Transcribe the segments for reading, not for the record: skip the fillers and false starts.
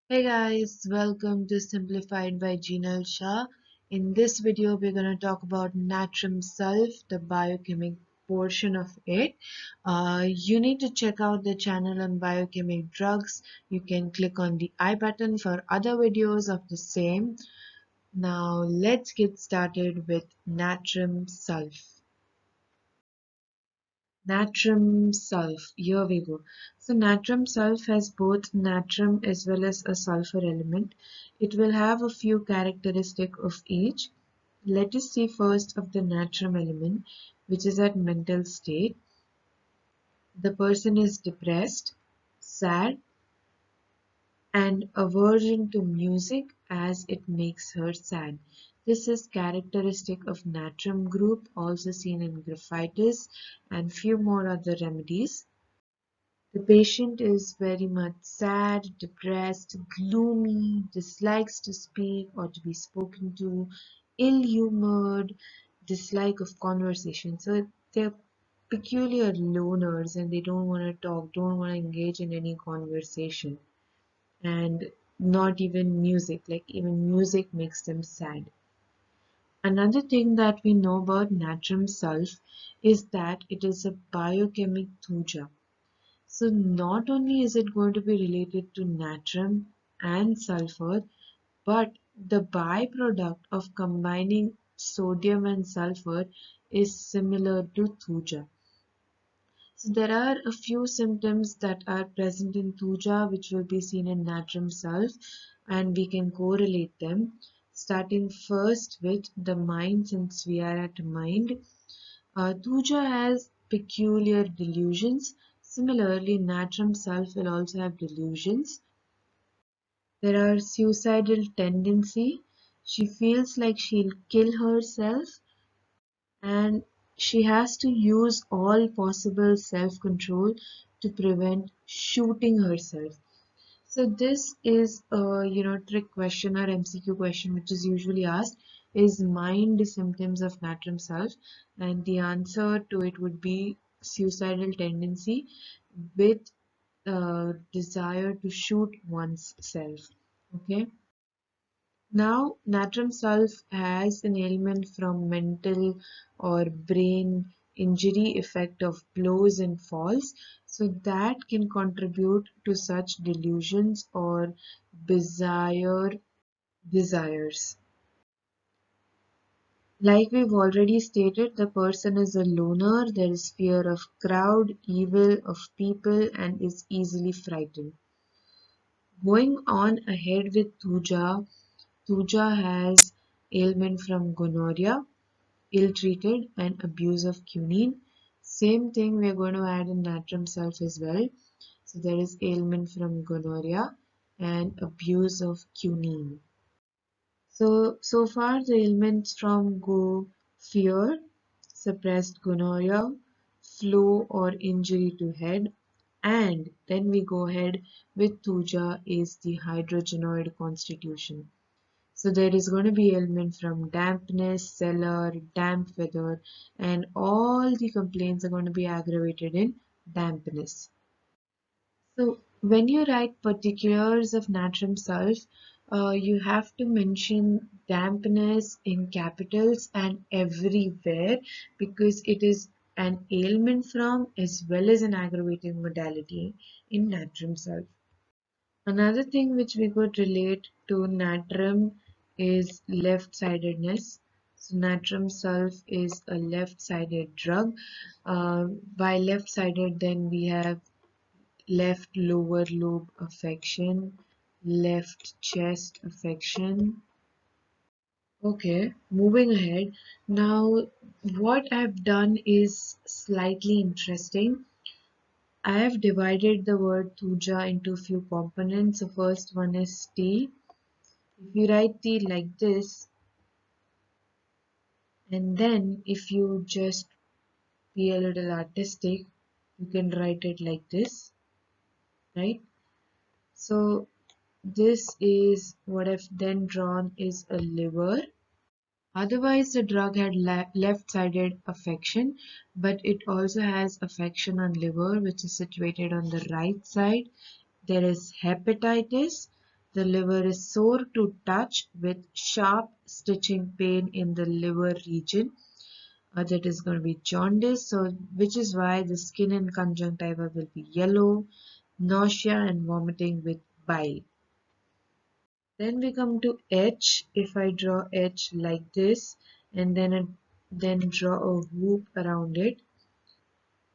Hey guys, welcome to Simplified by Jinal Shah. In this video, we're going to talk about Natrum Sulph, the biochemic portion of it. You need to check out the channel on biochemic drugs. You can click on the I button for other videos of the same. Now let's get started with Natrum Sulph. Natrum sulph. Here we go. So natrum sulph has both natrum as well as a sulfur element. It will have a few characteristics of each. Let us see first of the natrum element, which is at mental state. The person is depressed, sad, and aversion to music as it makes her sad. This is characteristic of natrum group, also seen in graphitis and few more other remedies. The patient is very much sad, depressed, gloomy, dislikes to speak or to be spoken to, ill-humored, dislike of conversation. So they're peculiar loners and they don't want to talk, don't want to engage in any conversation. And not even music, like even music makes them sad. Another thing that we know about natrum sulph is that it is a biochemic thuja. So not only is it going to be related to natrum and sulfur, but the byproduct of combining sodium and sulfur is similar to thuja. So there are a few symptoms that are present in thuja which will be seen in natrum sulph, and we can correlate them. Starting first with the mind, since we are at mind. Thuja has peculiar delusions. Similarly, natrum sulph will also have delusions. There are suicidal tendency. She feels like she'll kill herself and she has to use all possible self-control to prevent shooting herself. So this is a trick question or MCQ question which is usually asked, is mind symptoms of natrum sulph, and the answer to it would be suicidal tendency with desire to shoot one's self. Okay. Now natrum sulph has an ailment from mental or brain injury effect of blows and falls, so that can contribute to such delusions or bizarre desires. Like we've already stated, the person is a loner, there is fear of crowd, evil, of people, and is easily frightened. Going on ahead with Thuja, Thuja has ailment from gonorrhea, ill-treated, and abuse of quinine. Same thing we're going to add in natrum sulph as well. So there is ailment from gonorrhea and abuse of quinine. So far the ailments from go fear, suppressed gonorrhea, flow or injury to head, and then we go ahead with Thuja is the hydrogenoid constitution. So there is going to be ailment from dampness, cellar, damp weather, and all the complaints are going to be aggravated in dampness. So when you write particulars of natrum sulph, you have to mention dampness in capitals and everywhere because it is an ailment from as well as an aggravating modality in natrum sulph. Another thing which we could relate to natrum is left-sidedness. So natrum sulph is a left-sided drug. By left-sided, then we have left lower lobe affection, left chest affection. Okay, moving ahead. Now, what I've done is slightly interesting. I have divided the word Thuja into a few components. The first one is T. If you write T like this, and then if you just be a little artistic, you can write it like this, right? So this is what I've then drawn is a liver. Otherwise, the drug had left-sided affection, but it also has affection on liver, which is situated on the right side. There is hepatitis. The liver is sore to touch with sharp stitching pain in the liver region. That is going to be jaundice, so which is why the skin and conjunctiva will be yellow, nausea and vomiting with bile. Then we come to H. If I draw H like this and then draw a hoop around it,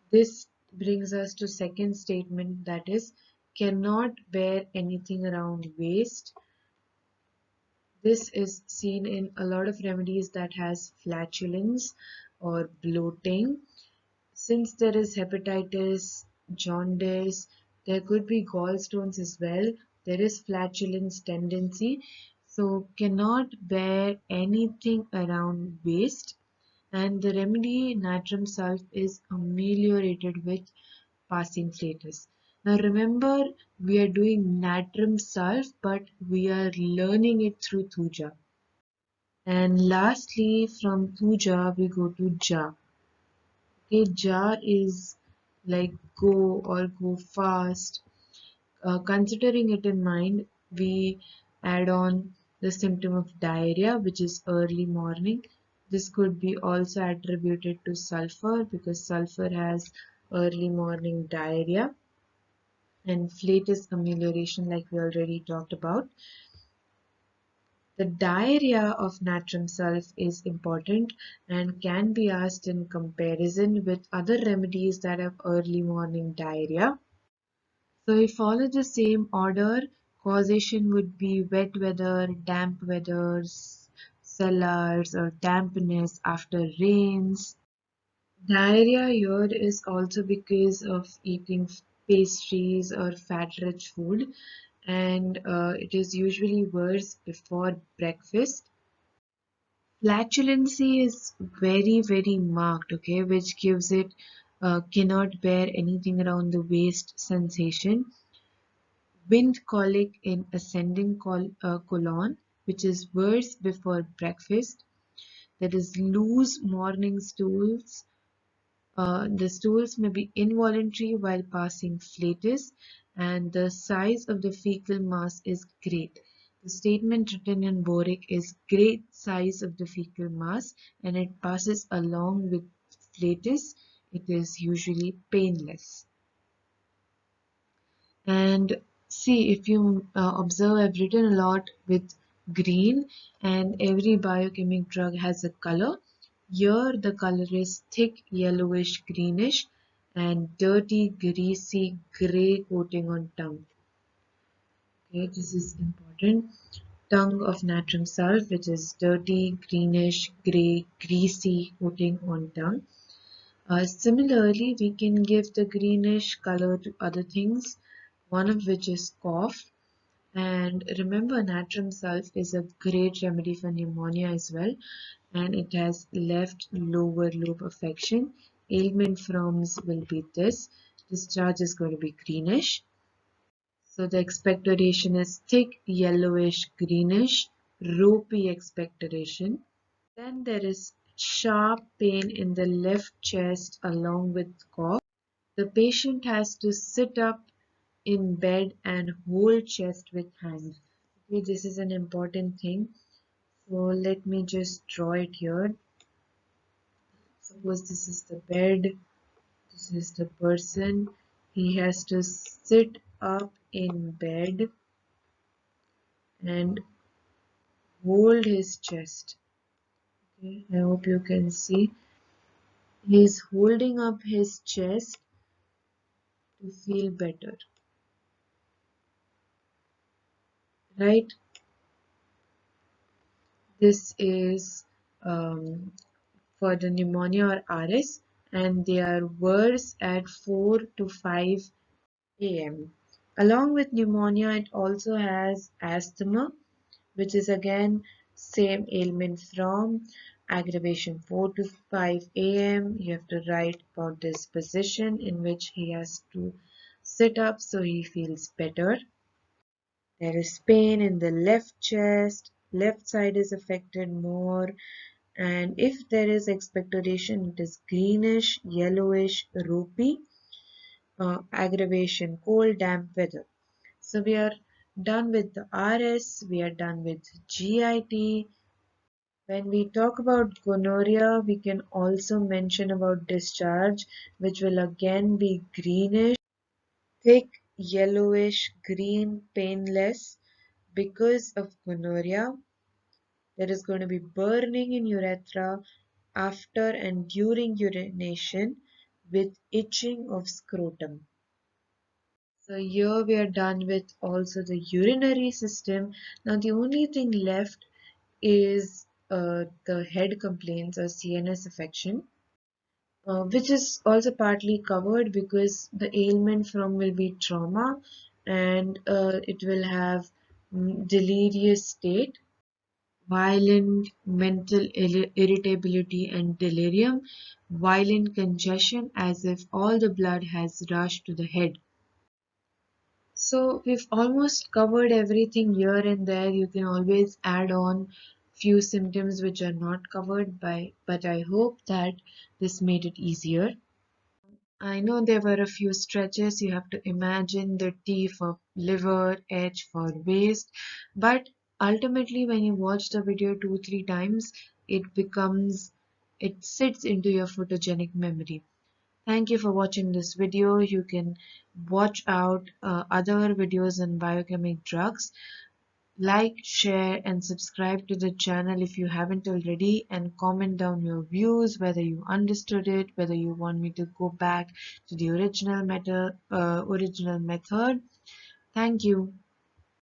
this brings us to second statement, that is cannot bear anything around waist. This is seen in a lot of remedies that has flatulence or bloating. Since there is hepatitis, jaundice, there could be gallstones as well. There is flatulence tendency. So cannot bear anything around waist. And the remedy Natrum Sulph is ameliorated with passing flatus. Now remember, we are doing Natrum Sulph, but we are learning it through Thuja. And lastly, from Thuja, we go to Ja. Okay, Ja is like go or go fast. Considering it in mind, we add on the symptom of diarrhea, which is early morning. This could be also attributed to sulfur because sulfur has early morning diarrhea, and flatus amelioration like we already talked about. The diarrhea of natrum sulph is important and can be asked in comparison with other remedies that have early morning diarrhea. So if follow the same order, causation would be wet weather, damp weathers, cellars or dampness after rains. Diarrhea here is also because of eating pastries or fat-rich food, and it is usually worse before breakfast. Flatulency is very marked, okay, which gives it cannot bear anything around the waist sensation. Wind colic in ascending colon, which is worse before breakfast. That is loose morning stools. The stools may be involuntary while passing flatus, and the size of the fecal mass is great. The statement written in boric is great size of the fecal mass, and it passes along with flatus. It is usually painless. And see, if you observe, I've written a lot with green, and every biochemic drug has a color. Here the color is thick yellowish greenish and dirty greasy gray coating on tongue. Okay, this is important. Tongue of natrum sulph, which is dirty greenish gray greasy coating on tongue. Similarly, we can give the greenish color to other things, one of which is cough. And remember, natrum sulph is a great remedy for pneumonia as well, and it has left lower lobe affection. Ailment forms will be this. Discharge is going to be greenish. So the expectoration is thick yellowish greenish, ropey expectoration. Then there is sharp pain in the left chest along with cough. The patient has to sit up in bed and hold chest with hands. Okay, this is an important thing. So let me just draw it here. Suppose this is the bed, this is the person. He has to sit up in bed and hold his chest. Okay, I hope you can see. He's holding up his chest to feel better, right? This is for the pneumonia or RS, and they are worse at 4 to 5 a.m. Along with pneumonia, it also has asthma, which is again same ailment from aggravation 4 to 5 a.m. You have to write about this position in which he has to sit up so he feels better. There is pain in the left chest, left side is affected more, and if there is expectoration, it is greenish, yellowish, ropey, aggravation, cold, damp weather. So we are done with the RS, we are done with GIT. When we talk about gonorrhea, we can also mention about discharge, which will again be greenish, thick, yellowish, green, painless. Because of gonorrhea, there is going to be burning in urethra after and during urination with itching of scrotum. So here we are done with also the urinary system. Now the only thing left is the head complaints or CNS affection, which is also partly covered because the ailment from will be trauma, and it will have delirious state, violent mental irritability and delirium, violent congestion as if all the blood has rushed to the head. So we've almost covered everything here and there. You can always add on few symptoms which are not covered by, but I hope that this made it easier. I know there were a few stretches. You have to imagine the T for liver, H for waist, but ultimately when you watch the video 2-3 times, it sits into your photogenic memory. Thank you for watching this video. You can watch out other videos on biochemic drugs. Like, share and subscribe to the channel if you haven't already, and comment down your views, whether you understood it, whether you want me to go back to the original method. Thank you.